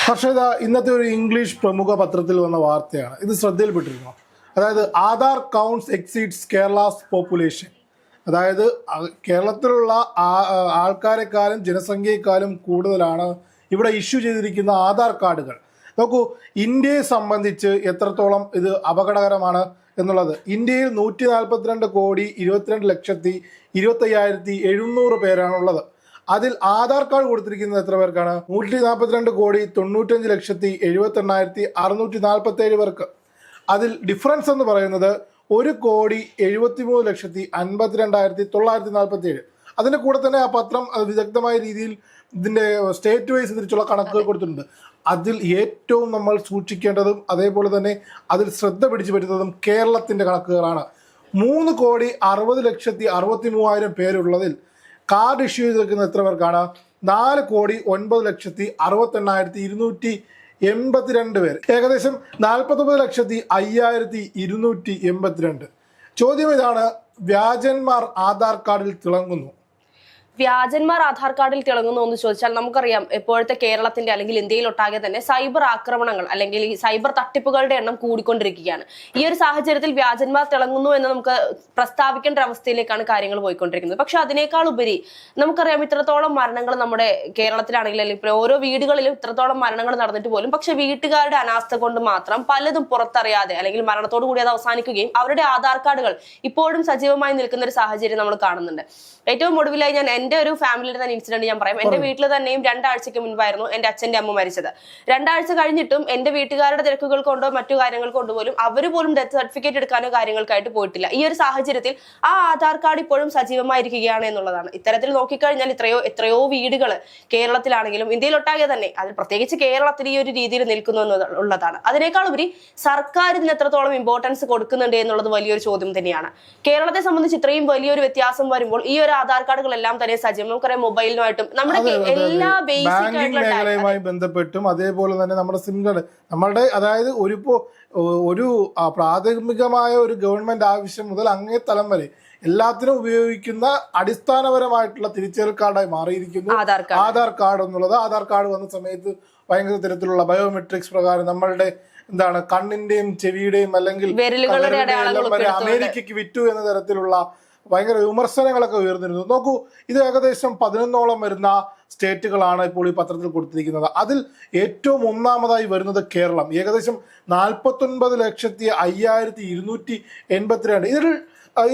ഹർഷദ, ഇന്നത്തെ ഒരു ഇംഗ്ലീഷ് പ്രമുഖ പത്രത്തിൽ വന്ന വാർത്തയാണ്. ഇത് ശ്രദ്ധയിൽപ്പെട്ടിരുന്നു. അതായത് Aadhaar counts exceeds Kerala's population. അതായത് കേരളത്തിലുള്ള ആൾക്കാരെക്കാളും ജനസംഖ്യയെക്കാളും കൂടുതലാണ് ഇവിടെ ഇഷ്യൂ ചെയ്തിരിക്കുന്ന ആധാർ കാർഡുകൾ. നോക്കൂ, ഇന്ത്യയെ സംബന്ധിച്ച് എത്രത്തോളം ഇത് അപകടകരമാണ് എന്നുള്ളത്. ഇന്ത്യയിൽ 142,22,25,700 പേരാണുള്ളത്. അതിൽ ആധാർ കാർഡ് കൊടുത്തിരിക്കുന്നത് എത്ര പേർക്കാണ്? 142,95,78,647 പേർക്ക്. അതിൽ ഡിഫറൻസ് എന്ന് പറയുന്നത് 1,73,52,947. അതിൻ്റെ കൂടെ തന്നെ ആ പത്രം വിദഗ്ധമായ രീതിയിൽ ഇതിൻ്റെ സ്റ്റേറ്റ് വൈസ് തിരിച്ചുള്ള കണക്കുകൾ കൊടുത്തിട്ടുണ്ട്. അതിൽ ഏറ്റവും നമ്മൾ സൂക്ഷിക്കേണ്ടതും അതേപോലെ തന്നെ അതിൽ ശ്രദ്ധ പിടിച്ചു പറ്റുന്നതും കേരളത്തിൻ്റെ കണക്കുകളാണ്. 3,60,63,000 പേരുള്ളതിൽ കാർഡ് ഇഷ്യൂ ചെയ്ത് വെക്കുന്ന എത്ര പേർക്കാണ്? 4,09,68,282 പേര്. ഏകദേശം 49,05,282. ചോദ്യം ഇതാണ്, വ്യാജന്മാർ ആധാർ കാർഡിൽ തിളങ്ങുന്നു. വ്യാജന്മാർ ആധാർ കാർഡിൽ തിളങ്ങുന്നു എന്ന് ചോദിച്ചാൽ നമുക്കറിയാം, ഇപ്പോഴത്തെ കേരളത്തിന്റെ അല്ലെങ്കിൽ ഇന്ത്യയിലൊട്ടാകെ തന്നെ സൈബർ ആക്രമണങ്ങൾ അല്ലെങ്കിൽ ഈ സൈബർ തട്ടിപ്പുകളുടെ എണ്ണം കൂടിക്കൊണ്ടിരിക്കുകയാണ്. ഈ ഒരു സാഹചര്യത്തിൽ വ്യാജന്മാർ തിളങ്ങുന്നു എന്ന് നമുക്ക് പ്രസ്താവിക്കേണ്ട അവസ്ഥയിലേക്കാണ് കാര്യങ്ങൾ പോയിക്കൊണ്ടിരിക്കുന്നത്. പക്ഷെ അതിനേക്കാൾ ഉപരി നമുക്കറിയാം, ഇത്രത്തോളം മരണങ്ങൾ നമ്മുടെ കേരളത്തിലാണെങ്കിൽ അല്ലെങ്കിൽ ഓരോ വീടുകളിലും ഇത്രത്തോളം മരണങ്ങൾ നടന്നിട്ട് പോലും പക്ഷെ വീട്ടുകാരുടെ അനാസ്ഥ കൊണ്ട് മാത്രം പലതും പുറത്തറിയാതെ അല്ലെങ്കിൽ മരണത്തോടു കൂടി അത് അവസാനിക്കുകയും അവരുടെ ആധാർ കാർഡുകൾ ഇപ്പോഴും സജീവമായി നിൽക്കുന്ന ഒരു സാഹചര്യം നമ്മൾ കാണുന്നുണ്ട്. ഏറ്റവും ഒടുവിലായി ഞാൻ എന്റെ ഒരു ഫാമിലിയുടെ തന്നെ ഇൻസിഡന്റ് ഞാൻ പറയാം. എന്റെ വീട്ടിൽ തന്നെയും 2 ആഴ്ചയ്ക്ക് മുൻപായിരുന്നു എന്റെ അച്ഛന്റെ അമ്മ മരിച്ചത്. 2 ആഴ്ച കഴിഞ്ഞിട്ടും എന്റെ വീട്ടുകാരുടെ തിരക്കുകൾ കൊണ്ടോ മറ്റു കാര്യങ്ങൾ കൊണ്ടോ പോലും അവർ പോലും ഡെത്ത് സർട്ടിഫിക്കറ്റ് എടുക്കാനോ കാര്യങ്ങൾക്കായിട്ട് പോയിട്ടില്ല. ഈ ഒരു സാഹചര്യത്തിൽ ആ ആധാർ കാർഡ് ഇപ്പോഴും സജീവമായിരിക്കുകയാണ് എന്നുള്ളതാണ്. ഇത്തരത്തിൽ നോക്കിക്കഴിഞ്ഞാൽ എത്രയോ വീടുകൾ കേരളത്തിലാണെങ്കിലും ഇന്ത്യയിലൊട്ടാകെ തന്നെ, അതിൽ പ്രത്യേകിച്ച് കേരളത്തിൽ ഈ ഒരു രീതിയിൽ നിൽക്കുന്നു എന്നുള്ളതാണ്. അതിനേക്കാൾ ഉപരി സർക്കാർ ഇതിന് എത്രത്തോളം ഇമ്പോർട്ടൻസ് കൊടുക്കുന്നുണ്ട് എന്നുള്ളത് വലിയൊരു ചോദ്യം തന്നെയാണ്. കേരളത്തെ സംബന്ധിച്ച് ഇത്രയും വലിയൊരു വ്യത്യാസം വരുമ്പോൾ ഈ ഒരു ആധാർ കാർഡുകളെല്ലാം തന്നെ സജീവം. നമുക്കറിയാം, മൊബൈലിനുമായിട്ടും നമ്മുടെ എല്ലാ ബേസിക് മേഖലയുമായി ബന്ധപ്പെട്ടും അതേപോലെ തന്നെ നമ്മുടെ സിം കാർഡ് നമ്മളുടെ അതായത് ഒരു പ്രാഥമികമായ ഒരു ഗവൺമെന്റ് ആവശ്യം മുതൽ അങ്ങേ തലം വരെ എല്ലാത്തിനും ഉപയോഗിക്കുന്ന അടിസ്ഥാനപരമായിട്ടുള്ള തിരിച്ചറിയൽ കാർഡായി മാറിയിരിക്കുന്നു ആധാർ കാർഡ് എന്നുള്ളത്. ആധാർ കാർഡ് വന്ന സമയത്ത് ഭയങ്കര തരത്തിലുള്ള ബയോമെട്രിക്സ് പ്രകാരം നമ്മളുടെ കണ്ണിന്റെയും ചെവിയുടെയും അല്ലെങ്കിൽ അമേരിക്കയ്ക്ക് വിറ്റു എന്ന തരത്തിലുള്ള ഭയങ്കര വിമർശനങ്ങളൊക്കെ ഉയർന്നിരുന്നു. നോക്കൂ, ഇത് ഏകദേശം 11ഓളം വരുന്ന സ്റ്റേറ്റുകളാണ് ഇപ്പോൾ ഈ പത്രത്തിൽ കൊടുത്തിരിക്കുന്നത്. അതിൽ ഏറ്റവും ഒന്നാമതായി വരുന്നത് കേരളം. ഏകദേശം 49,05,282.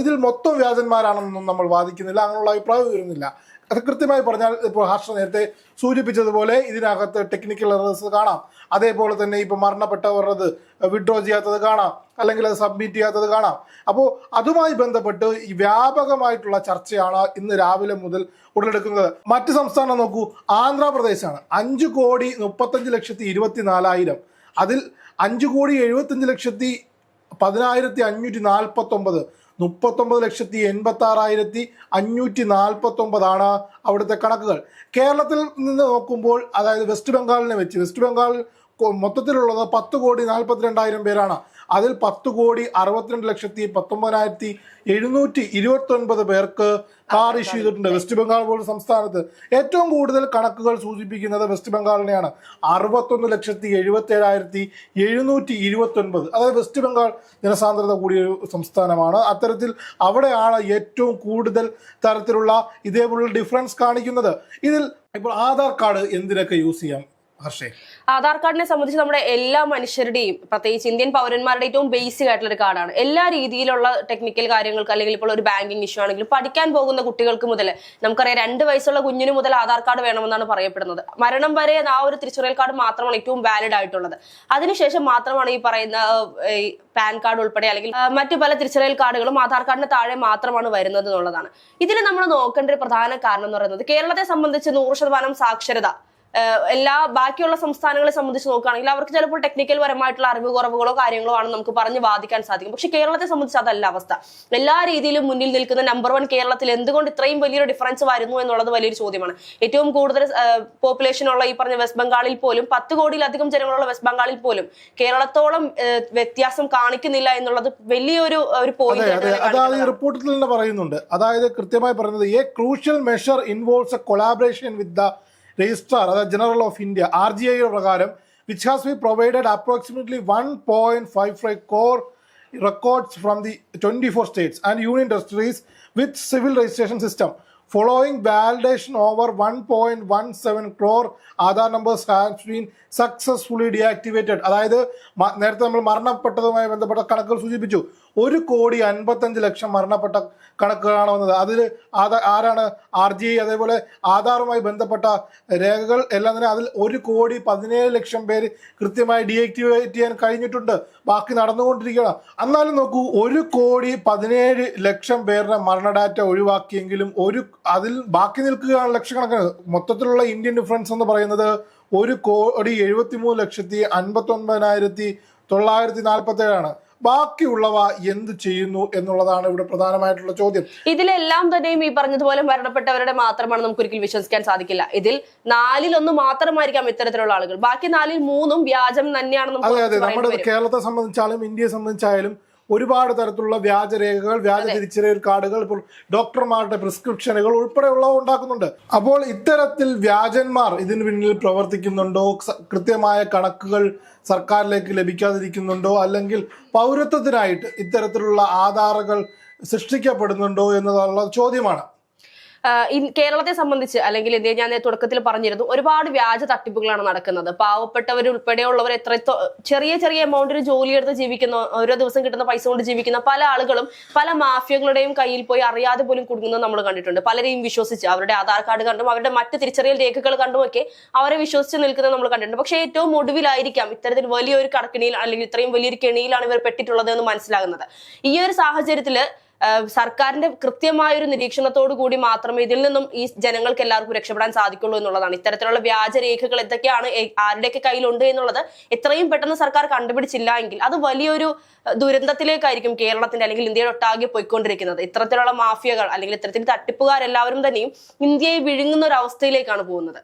ഇതിൽ മൊത്തം വ്യാജന്മാരാണെന്നൊന്നും നമ്മൾ വാദിക്കുന്നില്ല, അങ്ങനെയുള്ള അഭിപ്രായം വരുന്നില്ല. അത് കൃത്യമായി പറഞ്ഞാൽ ഇപ്പോൾ ഹർഷ നേരത്തെ സൂചിപ്പിച്ചതുപോലെ ഇതിനകത്ത് ടെക്നിക്കൽ എറേഴ്സ് കാണാം. അതേപോലെ തന്നെ ഇപ്പോൾ മരണപ്പെട്ടവരത് വിഡ്രോ ചെയ്യാത്തത് കാണാം, അല്ലെങ്കിൽ അത് സബ്മിറ്റ് ചെയ്യാത്തത് കാണാം. അപ്പോൾ അതുമായി ബന്ധപ്പെട്ട് ഈ വ്യാപകമായിട്ടുള്ള ചർച്ചയാണ് ഇന്ന് രാവിലെ മുതൽ ഉടലെടുക്കുന്നത്. മറ്റ് സംസ്ഥാനം നോക്കൂ, ആന്ധ്രാപ്രദേശാണ്. 5,35,24,000. അതിൽ 5,75,10,549. 39,86,549 അവിടുത്തെ കണക്കുകൾ. കേരളത്തിൽ നിന്ന് നോക്കുമ്പോൾ, അതായത് വെസ്റ്റ് ബംഗാളിനെ വെച്ച്, വെസ്റ്റ് ബംഗാൾ മൊത്തത്തിലുള്ളത് 10,42,000 പേരാണ്. അതിൽ 10,62,19,729 പേർക്ക് കാർഡ് ഇഷ്യൂ ചെയ്തിട്ടുണ്ട്. വെസ്റ്റ് ബംഗാൾ പോലുള്ള സംസ്ഥാനത്ത് ഏറ്റവും കൂടുതൽ കണക്കുകൾ സൂചിപ്പിക്കുന്നത് വെസ്റ്റ് ബംഗാളിനെയാണ്. 61,77,729. അതായത് വെസ്റ്റ് ബംഗാൾ ജനസാന്ദ്രത കൂടിയൊരു സംസ്ഥാനമാണ്. അത്തരത്തിൽ അവിടെയാണ് ഏറ്റവും കൂടുതൽ തരത്തിലുള്ള ഇതേപോലുള്ള ഡിഫറൻസ് കാണിക്കുന്നത്. ഇതിൽ ഇപ്പോൾ ആധാർ കാർഡ് എന്തിനൊക്കെ യൂസ് ചെയ്യാം ഹർഷേ? ആധാർ കാർഡിനെ സംബന്ധിച്ച് നമ്മുടെ എല്ലാ മനുഷ്യരുടെയും, പ്രത്യേകിച്ച് ഇന്ത്യൻ പൗരന്മാരുടെ ഏറ്റവും ബേസിക് ആയിട്ടുള്ള ഒരു കാർഡാണ്. എല്ലാ രീതിയിലുള്ള ടെക്നിക്കൽ കാര്യങ്ങൾക്ക് അല്ലെങ്കിൽ ഇപ്പോൾ ഒരു ബാങ്കിങ് ഇഷ്യൂ ആണെങ്കിലും പഠിക്കാൻ പോകുന്ന കുട്ടികൾക്ക് മുതൽ നമുക്കറിയാം, 2 വയസ്സുള്ള കുഞ്ഞിന് മുതൽ ആധാർ കാർഡ് വേണമെന്നാണ് പറയപ്പെടുന്നത്. മരണം വരെ ആ ഒരു തിരിച്ചറിയൽ കാർഡ് മാത്രമാണ് ഏറ്റവും വാലിഡ് ആയിട്ടുള്ളത്. അതിനുശേഷം മാത്രമാണ് ഈ പറയുന്ന പാൻ കാർഡ് ഉൾപ്പെടെ അല്ലെങ്കിൽ മറ്റു പല തിരിച്ചറിയൽ കാർഡുകളും ആധാർ കാർഡിന് താഴെ മാത്രമാണ് വരുന്നത് എന്നുള്ളതാണ്. ഇതിൽ നമ്മൾ നോക്കേണ്ട ഒരു പ്രധാന കാരണം എന്ന് പറയുന്നത്, കേരളത്തെ സംബന്ധിച്ച് 100% സാക്ഷരത എല്ലാ ബാക്കിയുള്ള സംസ്ഥാനങ്ങളെ സംബന്ധിച്ച് നോക്കുകയാണെങ്കിൽ അവർക്ക് ചിലപ്പോൾ ടെക്നിക്കൽ പരമായിട്ടുള്ള അറിവ് കുറവുകളോ കാര്യങ്ങളോ ആണ് നമുക്ക് പറഞ്ഞ് വാദിക്കാൻ സാധിക്കും. പക്ഷെ കേരളത്തെ സംബന്ധിച്ച് അതല്ല അവസ്ഥ. എല്ലാ രീതിയിലും മുന്നിൽ നിൽക്കുന്ന നമ്പർ 1 കേരളത്തിൽ എന്തുകൊണ്ട് ഇത്രയും വലിയൊരു ഡിഫറൻസ് വരുന്നു എന്നുള്ളത് വലിയൊരു ചോദ്യമാണ്. ഏറ്റവും കൂടുതൽ പോപ്പുലേഷൻ ഉള്ള ഈ പറഞ്ഞ വെസ്റ്റ് ബംഗാളിൽ പോലും 10 കോടിയിലധികം ജനങ്ങളുള്ള വെസ്റ്റ് ബംഗാളിൽ പോലും കേരളത്തോളം വ്യത്യാസം കാണിക്കുന്നില്ല എന്നുള്ളത് വലിയൊരു പോയിന്റ് റിപ്പോർട്ടിൽ തന്നെ പറയുന്നുണ്ട്. അതായത് കൃത്യമായി പറയുന്നത്, A crucial measure involves A collaboration with the registrar അതായത് ജനറൽ ഓഫ് ഇന്ത്യ RGI പ്രകാരം which has been provided approximately 1.55 crore records from the 24 states and union territories with civil registration system. Following validation, over 1.17 crore Aadhaar numbers have been successfully deactivated. അതായത് നേരത്തെ നമ്മൾ മരണപ്പെട്ടതുമായി ബന്ധപ്പെട്ട കണക്കുകൾ സൂചിപ്പിച്ചു. 1,55,00,000 മരണപ്പെട്ട കണക്കുകളാണ് വന്നത്. അതിൽ ആരാണ് RGI അതേപോലെ ആധാറുമായി ബന്ധപ്പെട്ട രേഖകൾ എല്ലാം തന്നെ അതിൽ 1,17,00,000 പേര് കൃത്യമായി ഡീആക്ടിവേറ്റ് ചെയ്യാൻ കഴിഞ്ഞിട്ടുണ്ട്. ബാക്കി നടന്നുകൊണ്ടിരിക്കുകയാണ്. എന്നാലും നോക്കൂ, 1,17,00,000 പേരുടെ മരണഡാറ്റ ഒഴിവാക്കിയെങ്കിലും അതിൽ ബാക്കി നിൽക്കുകയാണ് ലക്ഷക്കണക്കിന്. മൊത്തത്തിലുള്ള ഇന്ത്യൻ ഡിഫറൻസ് എന്ന് പറയുന്നത് 1,73,59,947 ബാക്കിയുള്ളവ എന്ത് ചെയ്യുന്നു എന്നുള്ളതാണ് ഇവിടെ പ്രധാനമായിട്ടുള്ള ചോദ്യം. ഇതിലെല്ലാം തന്നെയും ഈ പറഞ്ഞതുപോലെ മരണപ്പെട്ടവരുടെ മാത്രമാണ് നമുക്ക് ഒരിക്കലും വിശ്വസിക്കാൻ സാധിക്കില്ല. ഇതിൽ 4-1 മാത്രമായിരിക്കാം ഇത്തരത്തിലുള്ള ആളുകൾ, ബാക്കി 4-3 വ്യാജം തന്നെയാണെന്ന്. അതെ, നമ്മുടെ കേരളത്തെ സംബന്ധിച്ചാലും ഇന്ത്യയെ സംബന്ധിച്ചായാലും ഒരുപാട് തരത്തിലുള്ള വ്യാജരേഖകൾ, വ്യാജ തിരിച്ചറിയൽ കാർഡുകൾ, ഇപ്പോൾ ഡോക്ടർമാരുടെ പ്രിസ്ക്രിപ്ഷനുകൾ ഉൾപ്പെടെയുള്ളവ ഉണ്ടാക്കുന്നുണ്ട്. അപ്പോൾ ഇത്തരത്തിൽ വ്യാജന്മാർ ഇതിന് പിന്നിൽ പ്രവർത്തിക്കുന്നുണ്ടോ, കൃത്യമായ കണക്കുകൾ സർക്കാരിലേക്ക് ലഭിക്കാതിരിക്കുന്നുണ്ടോ, അല്ലെങ്കിൽ പൗരത്വത്തിനായിട്ട് ഇത്തരത്തിലുള്ള ആധാറുകൾ സൃഷ്ടിക്കപ്പെടുന്നുണ്ടോ എന്നുള്ള ചോദ്യമാണ്. കേരളത്തെ സംബന്ധിച്ച് അല്ലെങ്കിൽ ഞാൻ തുടക്കത്തിൽ പറഞ്ഞിരുന്നു, ഒരുപാട് വ്യാജ തട്ടിപ്പുകളാണ് നടക്കുന്നത്. പാവപ്പെട്ടവരുൾപ്പെടെയുള്ളവർ ചെറിയ എമൗണ്ടിന് ജോലിയെടുത്ത് ജീവിക്കുന്ന, ഓരോ ദിവസം കിട്ടുന്ന പൈസ കൊണ്ട് ജീവിക്കുന്ന പല ആളുകളും പല മാഫിയകളുടെയും കയ്യിൽ പോയി അറിയാതെ പോലും കുടുങ്ങുന്നത് നമ്മൾ കണ്ടിട്ടുണ്ട്. പലരെയും വിശ്വസിച്ച് അവരുടെ ആധാർ കാർഡ് കണ്ടും അവരുടെ മറ്റ് തിരിച്ചറിയൽ രേഖകൾ കണ്ടുമൊക്കെ അവരെ വിശ്വസിച്ച് നിൽക്കുന്നത് നമ്മൾ കണ്ടിട്ടുണ്ട്. പക്ഷേ ഏറ്റവും ഒടുവിലായിരിക്കാം ഇത്തരത്തിൽ വലിയൊരു കടക്കിണിയിൽ അല്ലെങ്കിൽ ഇത്രയും വലിയൊരു കെണിയിലാണ് ഇവർ പെട്ടിട്ടുള്ളത് എന്ന് മനസ്സിലാകുന്നത്. ഈ ഒരു സാഹചര്യത്തില് സർക്കാരിന്റെ കൃത്യമായ ഒരു നിരീക്ഷണത്തോടു കൂടി മാത്രമേ ഇതിൽ നിന്നും ഈ ജനങ്ങൾക്ക് എല്ലാവർക്കും രക്ഷപ്പെടാൻ സാധിക്കുള്ളൂ എന്നുള്ളതാണ്. ഇത്തരത്തിലുള്ള വ്യാജരേഖകൾ എന്തൊക്കെയാണ് ആരുടെയൊക്കെ കയ്യിലുണ്ട് എന്നുള്ളത് എത്രയും പെട്ടെന്ന് സർക്കാർ കണ്ടുപിടിച്ചില്ല എങ്കിൽ അത് വലിയൊരു ദുരന്തത്തിലേക്കായിരിക്കും കേരളത്തിന്റെ അല്ലെങ്കിൽ ഇന്ത്യയുടെ ഒട്ടാകെ പോയിക്കൊണ്ടിരിക്കുന്നത്. ഇത്തരത്തിലുള്ള മാഫിയകൾ അല്ലെങ്കിൽ ഇത്തരത്തിൽ തട്ടിപ്പുകാരെല്ലാവരും തന്നെയും ഇന്ത്യയെ വിഴുങ്ങുന്ന ഒരു അവസ്ഥയിലേക്കാണ് പോകുന്നത്.